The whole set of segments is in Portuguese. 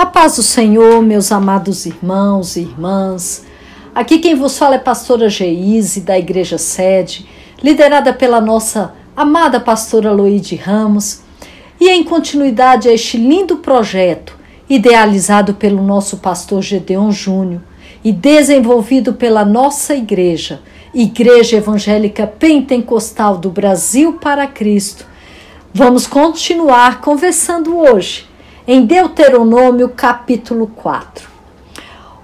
paz do Senhor, meus amados irmãos e irmãs. Aqui quem vos fala é pastora Geise, da Igreja Sede, liderada pela nossa amada pastora Loide Ramos, e em continuidade a este lindo projeto, idealizado pelo nosso pastor Gedeon Júnior e desenvolvido pela nossa igreja, Igreja Evangélica Pentecostal do Brasil para Cristo. Vamos continuar conversando hoje em Deuteronômio capítulo 4.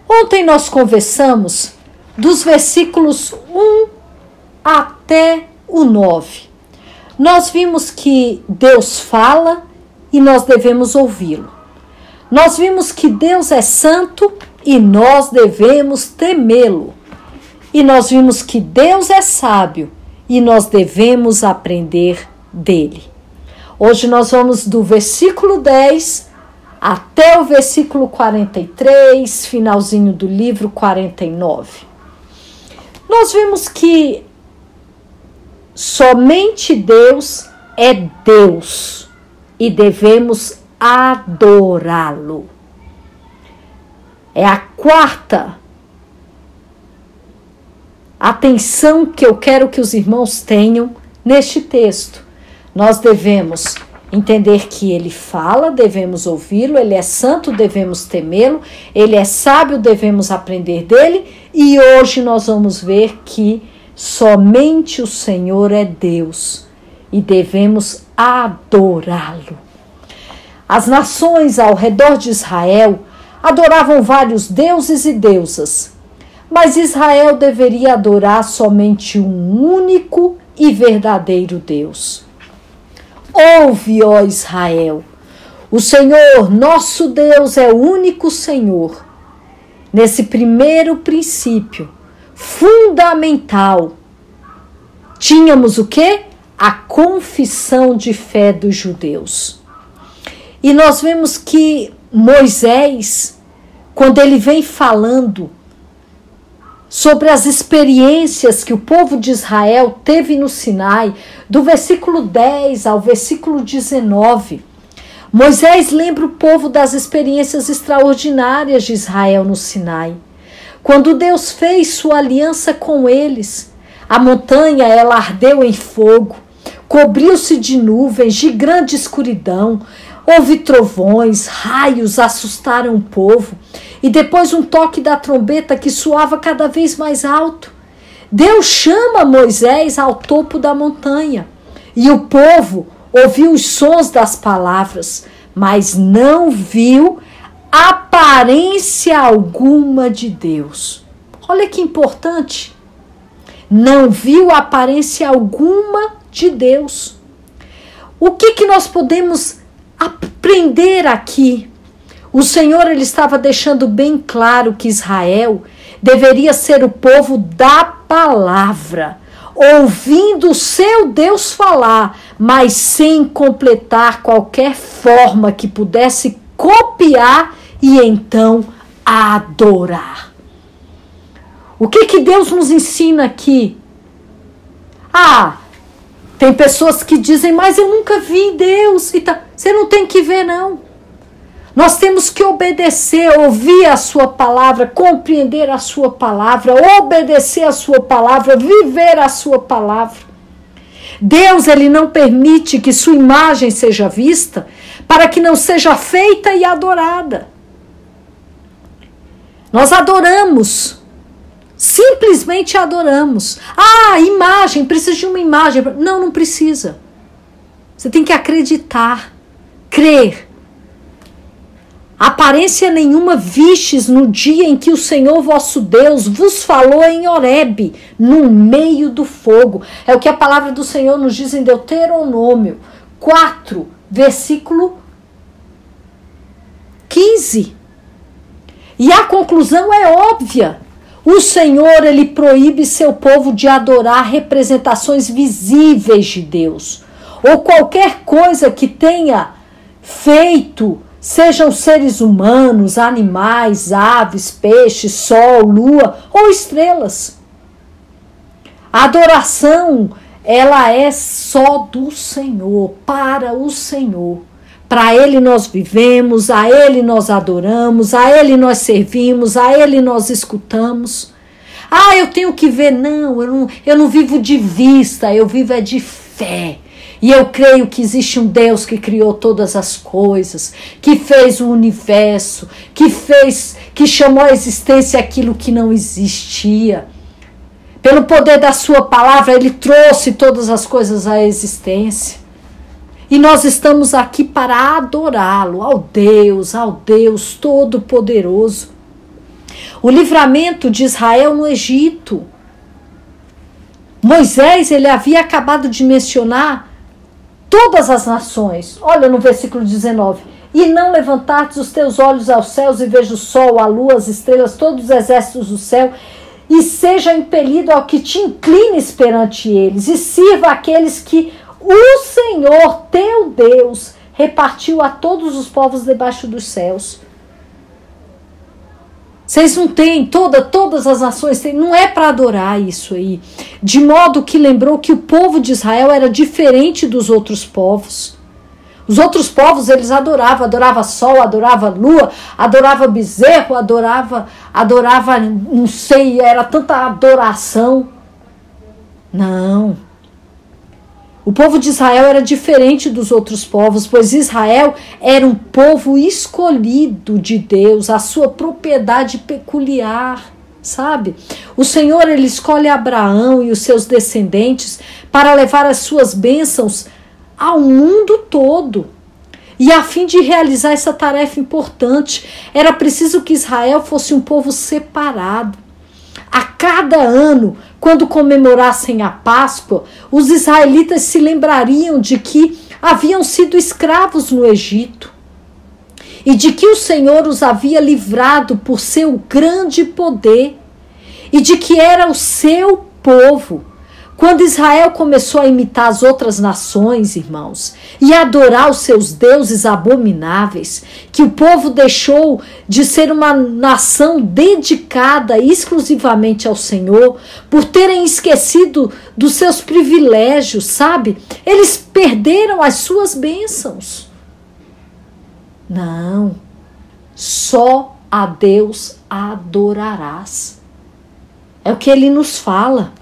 Ontem nós conversamos dos versículos 1 até o 9. Nós vimos que Deus fala e nós devemos ouvi-lo. Nós vimos que Deus é santo e nós devemos temê-lo. E nós vimos que Deus é sábio e nós devemos aprender dele. Hoje nós vamos do versículo 10 até o versículo 43, finalzinho do livro 49. Nós vimos que somente Deus é Deus e devemos adorá-lo. É a quarta atenção que eu quero que os irmãos tenham neste texto. Nós devemos entender que ele fala, devemos ouvi-lo, ele é santo, devemos temê-lo, ele é sábio, devemos aprender dele, e hoje nós vamos ver que somente o Senhor é Deus e devemos adorá-lo. As nações ao redor de Israel adoravam vários deuses e deusas, mas Israel deveria adorar somente um único e verdadeiro Deus. Ouve, ó Israel, o Senhor, nosso Deus, é o único Senhor. Nesse primeiro princípio fundamental, tínhamos o quê? A confissão de fé dos judeus. E nós vemos que Moisés, quando ele vem falando sobre as experiências que o povo de Israel teve no Sinai, do versículo 10 ao versículo 19, Moisés lembra o povo das experiências extraordinárias de Israel no Sinai. Quando Deus fez sua aliança com eles, a montanha ela ardeu em fogo, cobriu-se de nuvens, de grande escuridão, houve trovões, raios assustaram o povo, e depois um toque da trombeta que soava cada vez mais alto. Deus chama Moisés ao topo da montanha, e o povo ouviu os sons das palavras, mas não viu aparência alguma de Deus. Olha que importante. Não viu aparência alguma de Deus. O que nós podemos aprender aqui? O Senhor ele estava deixando bem claro que Israel deveria ser o povo da palavra, ouvindo o seu Deus falar, mas sem completar qualquer forma que pudesse copiar e então adorar. O que Deus nos ensina aqui? Tem pessoas que dizem, mas eu nunca vi Deus. Você não tem que ver, não. Nós temos que obedecer, ouvir a sua palavra, compreender a sua palavra, obedecer a sua palavra, viver a sua palavra. Deus, ele não permite que sua imagem seja vista para que não seja feita e adorada. Nós adoramos, simplesmente adoramos. Imagem, precisa de uma imagem. Não precisa. Você tem que acreditar, crer. Aparência nenhuma vistes no dia em que o Senhor vosso Deus vos falou em Horebe, no meio do fogo. É o que a palavra do Senhor nos diz em Deuteronômio 4, versículo 15. E a conclusão é óbvia. O Senhor, ele proíbe seu povo de adorar representações visíveis de Deus, ou qualquer coisa que tenha feito, sejam seres humanos, animais, aves, peixes, sol, lua ou estrelas. A adoração, ela é só do Senhor, para o Senhor, Para Ele nós vivemos, a Ele nós adoramos, a Ele nós servimos, a Ele nós escutamos. Ah, eu tenho que ver. Não, eu não vivo de vista, eu vivo é de fé. E eu creio que existe um Deus que criou todas as coisas, que fez o universo, que chamou à existência aquilo que não existia. Pelo poder da sua palavra, Ele trouxe todas as coisas à existência. E nós estamos aqui para adorá-lo, ao Deus Todo-Poderoso. O livramento de Israel no Egito. Moisés, ele havia acabado de mencionar todas as nações. Olha no versículo 19. E não levantaste os teus olhos aos céus e veja o sol, a lua, as estrelas, todos os exércitos do céu, e seja impelido ao que te inclines perante eles, e sirva aqueles que o Senhor, teu Deus, repartiu a todos os povos debaixo dos céus. Vocês não têm, todas as nações têm, não é para adorar isso aí. De modo que lembrou que o povo de Israel era diferente dos outros povos. Os outros povos, eles adorava sol, adorava lua, adorava bezerro, adorava, não sei, era tanta adoração. Não. O povo de Israel era diferente dos outros povos, pois Israel era um povo escolhido de Deus, a sua propriedade peculiar, sabe? O Senhor, ele escolhe Abraão e os seus descendentes para levar as suas bênçãos ao mundo todo. E a fim de realizar essa tarefa importante, era preciso que Israel fosse um povo separado. A cada ano, quando comemorassem a Páscoa, os israelitas se lembrariam de que haviam sido escravos no Egito e de que o Senhor os havia livrado por seu grande poder e de que era o seu povo. Quando Israel começou a imitar as outras nações, irmãos, e adorar os seus deuses abomináveis, que o povo deixou de ser uma nação dedicada exclusivamente ao Senhor, por terem esquecido dos seus privilégios, sabe? Eles perderam as suas bênçãos. Não, só a Deus adorarás. É o que Ele nos fala.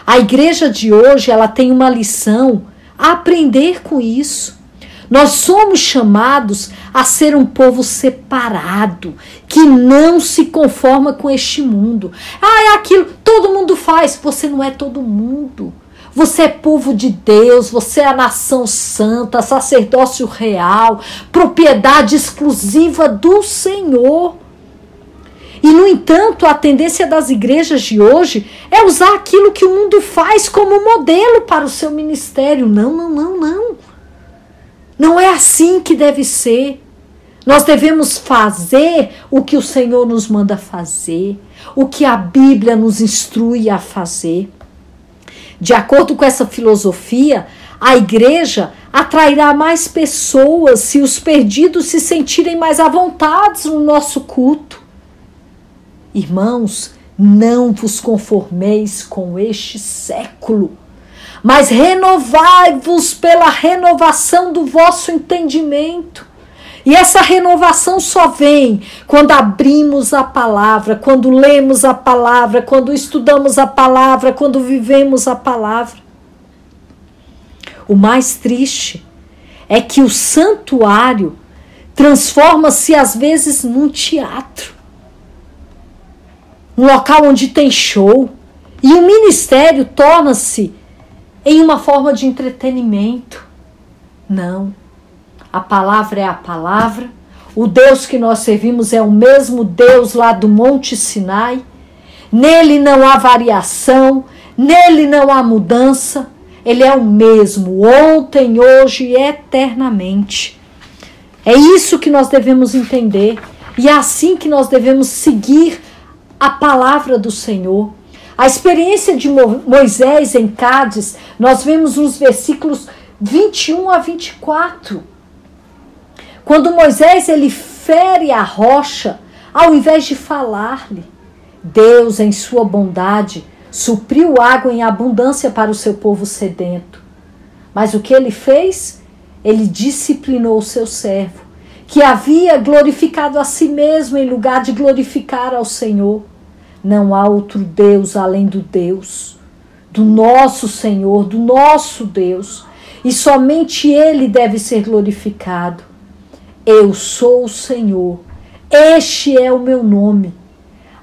A igreja de hoje, ela tem uma lição a aprender com isso. Nós somos chamados a ser um povo separado, que não se conforma com este mundo. Ah, é aquilo, todo mundo faz. Você não é todo mundo. Você é povo de Deus, você é a nação santa, sacerdócio real, propriedade exclusiva do Senhor. E, no entanto, a tendência das igrejas de hoje é usar aquilo que o mundo faz como modelo para o seu ministério. Não. Não é assim que deve ser. Nós devemos fazer o que o Senhor nos manda fazer, o que a Bíblia nos instrui a fazer. De acordo com essa filosofia, a igreja atrairá mais pessoas se os perdidos se sentirem mais à vontade no nosso culto. Irmãos, não vos conformeis com este século, mas renovai-vos pela renovação do vosso entendimento. E essa renovação só vem quando abrimos a palavra, quando lemos a palavra, quando estudamos a palavra, quando vivemos a palavra. O mais triste é que o santuário transforma-se às vezes num teatro. Um local onde tem show, e o ministério torna-se em uma forma de entretenimento. Não, a palavra é a palavra, o Deus que nós servimos é o mesmo Deus lá do Monte Sinai, nele não há variação, nele não há mudança, ele é o mesmo, ontem, hoje e eternamente. É isso que nós devemos entender, e é assim que nós devemos seguir a palavra do Senhor. A experiência de Moisés em Cádiz, nós vemos nos versículos 21 a 24. Quando Moisés, ele fere a rocha, ao invés de falar-lhe, Deus, em sua bondade, supriu água em abundância para o seu povo sedento. Mas o que ele fez? ele disciplinou o seu servo, que havia glorificado a si mesmo em lugar de glorificar ao Senhor. Não há outro Deus além do Deus, do nosso Senhor, do nosso Deus, e somente Ele deve ser glorificado. Eu sou o Senhor, este é o meu nome.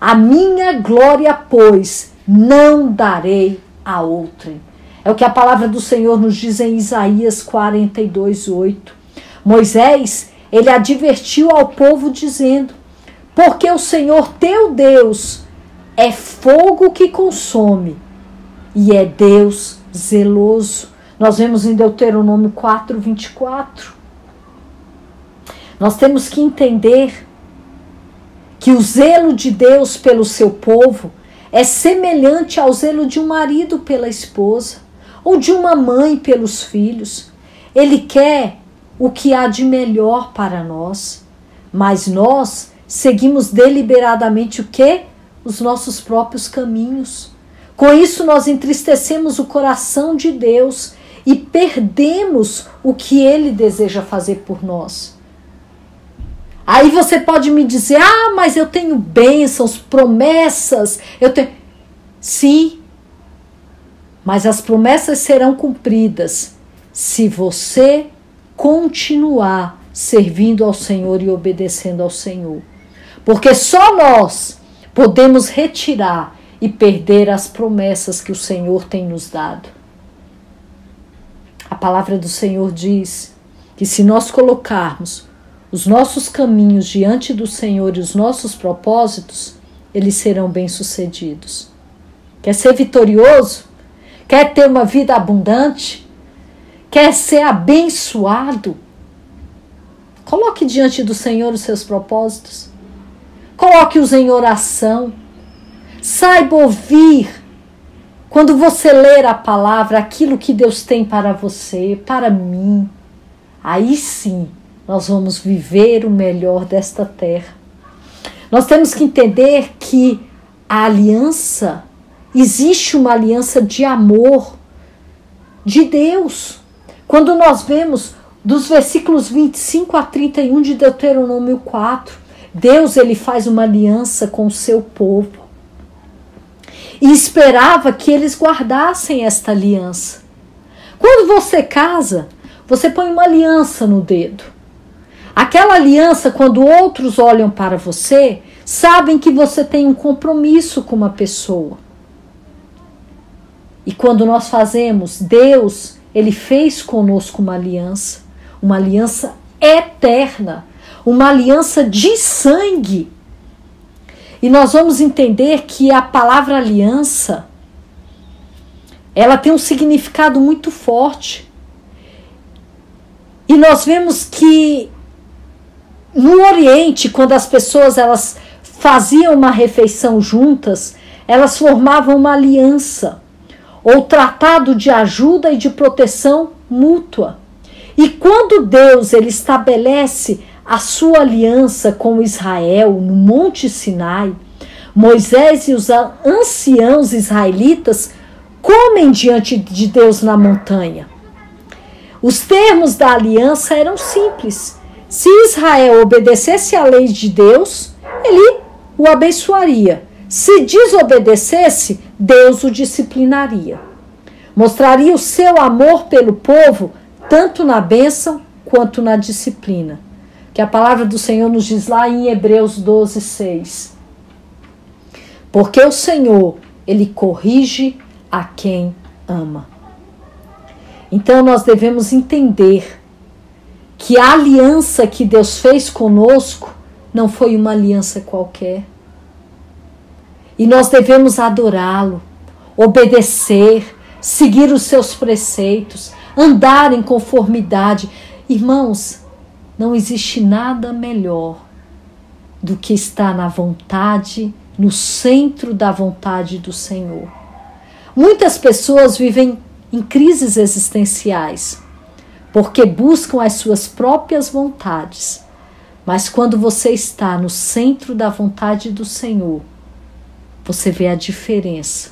A minha glória, pois, não darei a outrem. É o que a palavra do Senhor nos diz em Isaías 42:8. Moisés, ele advertiu ao povo dizendo: porque o Senhor teu Deus é fogo que consome e é Deus zeloso. Nós vemos em Deuteronômio 4:24. Nós temos que entender que o zelo de Deus pelo seu povo é semelhante ao zelo de um marido pela esposa ou de uma mãe pelos filhos. Ele quer o que há de melhor para nós, mas nós seguimos deliberadamente o quê? Os nossos próprios caminhos. Com isso nós entristecemos o coração de Deus e perdemos o que Ele deseja fazer por nós. Aí você pode me dizer: mas eu tenho bênçãos, promessas, eu tenho... Sim, mas as promessas serão cumpridas se você continuar servindo ao Senhor e obedecendo ao Senhor. Porque só nós podemos retirar e perder as promessas que o Senhor tem nos dado. A palavra do Senhor diz que se nós colocarmos os nossos caminhos diante do Senhor e os nossos propósitos, eles serão bem-sucedidos. Quer ser vitorioso? Quer ter uma vida abundante? Quer ser abençoado? Coloque diante do Senhor os seus propósitos. Coloque-os em oração. Saiba ouvir, quando você ler a palavra, aquilo que Deus tem para você, para mim. Aí sim, nós vamos viver o melhor desta terra. Nós temos que entender que a aliança, existe uma aliança de amor de Deus. Quando nós vemos dos versículos 25 a 31 de Deuteronômio 4, Deus ele faz uma aliança com o seu povo e esperava que eles guardassem esta aliança. Quando você casa, você põe uma aliança no dedo. Aquela aliança, quando outros olham para você, sabem que você tem um compromisso com uma pessoa. E quando nós fazemos, Deus, ele fez conosco uma aliança eterna, uma aliança de sangue. E nós vamos entender que a palavra aliança, ela tem um significado muito forte. E nós vemos que no Oriente, quando as pessoas elas faziam uma refeição juntas, elas formavam uma aliança, ou tratado de ajuda e de proteção mútua. E quando Deus ele estabelece a sua aliança com Israel no Monte Sinai, Moisés e os anciãos israelitas comem diante de Deus na montanha. Os termos da aliança eram simples. Se Israel obedecesse à lei de Deus, ele o abençoaria. Se desobedecesse, Deus o disciplinaria. Mostraria o seu amor pelo povo, tanto na bênção quanto na disciplina. Que a palavra do Senhor nos diz lá em Hebreus 12:6. Porque o Senhor, ele corrige a quem ama. Então nós devemos entender que a aliança que Deus fez conosco não foi uma aliança qualquer. E nós devemos adorá-lo, obedecer, seguir os seus preceitos, andar em conformidade. Irmãos, não existe nada melhor do que estar na vontade, no centro da vontade do Senhor. Muitas pessoas vivem em crises existenciais, porque buscam as suas próprias vontades. Mas quando você está no centro da vontade do Senhor, você vê a diferença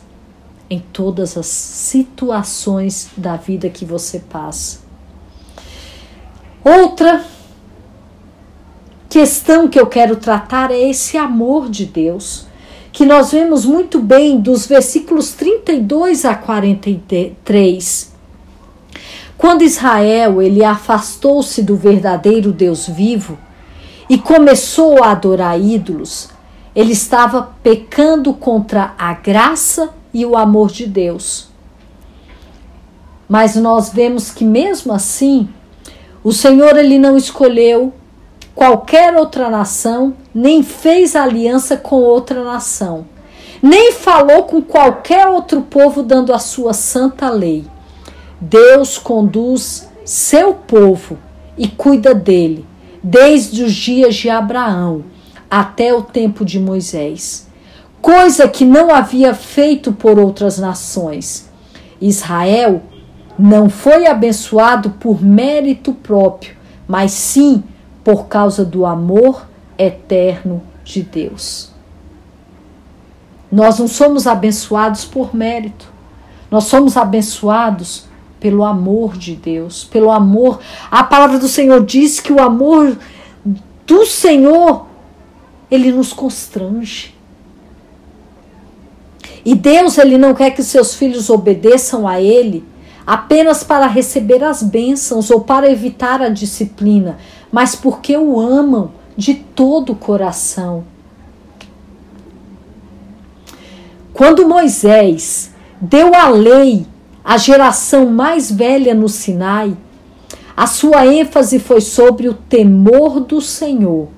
em todas as situações da vida que você passa. Outra questão que eu quero tratar é esse amor de Deus, que nós vemos muito bem dos versículos 32 a 43. Quando Israel ele afastou-se do verdadeiro Deus vivo e começou a adorar ídolos, ele estava pecando contra a graça e o amor de Deus. Mas nós vemos que mesmo assim, o Senhor ele não escolheu qualquer outra nação, nem fez aliança com outra nação, nem falou com qualquer outro povo dando a sua santa lei. Deus conduz seu povo e cuida dele, desde os dias de Abraão até o tempo de Moisés, coisa que não havia feito por outras nações. Israel não foi abençoado por mérito próprio, mas sim por causa do amor eterno de Deus. Nós não somos abençoados por mérito, nós somos abençoados pelo amor de Deus, pelo amor. A palavra do Senhor diz que o amor do Senhor, ele nos constrange. E Deus, ele não quer que seus filhos obedeçam a ele apenas para receber as bênçãos ou para evitar a disciplina, mas porque o amam de todo o coração. Quando Moisés deu a lei à geração mais velha no Sinai, a sua ênfase foi sobre o temor do Senhor,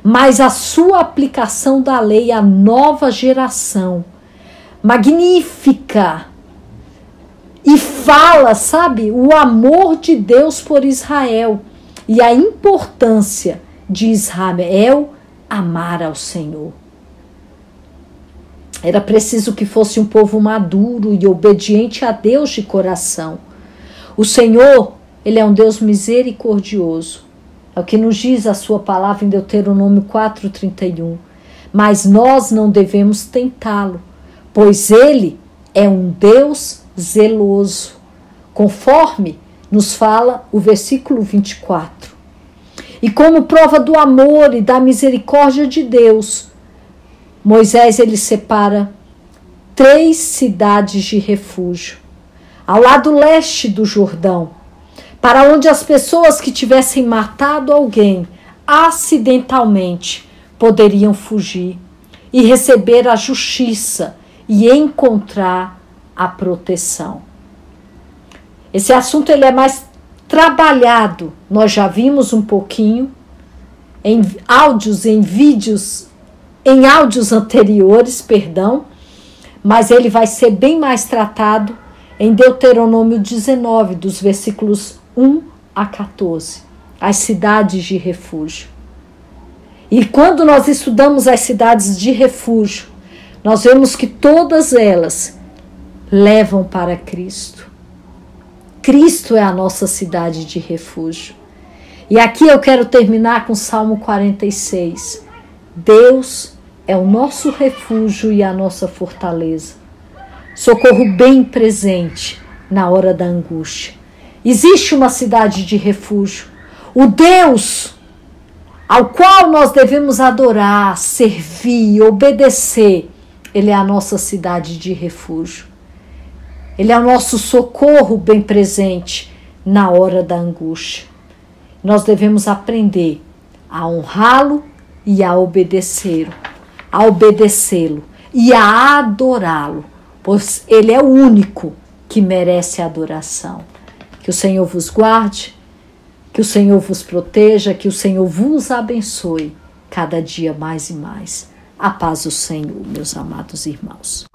mas a sua aplicação da lei à nova geração, magnífica, e fala, sabe, o amor de Deus por Israel e a importância de Israel amar ao Senhor. Era preciso que fosse um povo maduro e obediente a Deus de coração. O Senhor, ele é um Deus misericordioso. É o que nos diz a sua palavra em Deuteronômio 4:31. Mas nós não devemos tentá-lo, pois ele é um Deus zeloso, conforme nos fala o versículo 24. E como prova do amor e da misericórdia de Deus, Moisés ele separa 3 cidades de refúgio, ao lado leste do Jordão, para onde as pessoas que tivessem matado alguém acidentalmente poderiam fugir e receber a justiça e encontrar a proteção. Esse assunto ele é mais trabalhado, nós já vimos um pouquinho em áudios anteriores, mas ele vai ser bem mais tratado em Deuteronômio 19, dos versículos 1 a 14, as cidades de refúgio. E quando nós estudamos as cidades de refúgio, nós vemos que todas elas levam para Cristo. Cristo é a nossa cidade de refúgio. E aqui eu quero terminar com o Salmo 46. Deus é o nosso refúgio e a nossa fortaleza, socorro bem presente na hora da angústia. Existe uma cidade de refúgio, o Deus ao qual nós devemos adorar, servir, obedecer. Ele é a nossa cidade de refúgio. Ele é o nosso socorro bem presente na hora da angústia. Nós devemos aprender a honrá-lo e a obedecê-lo e a adorá-lo, pois ele é o único que merece a adoração. Que o Senhor vos guarde, que o Senhor vos proteja, que o Senhor vos abençoe cada dia mais e mais. A paz do Senhor, meus amados irmãos.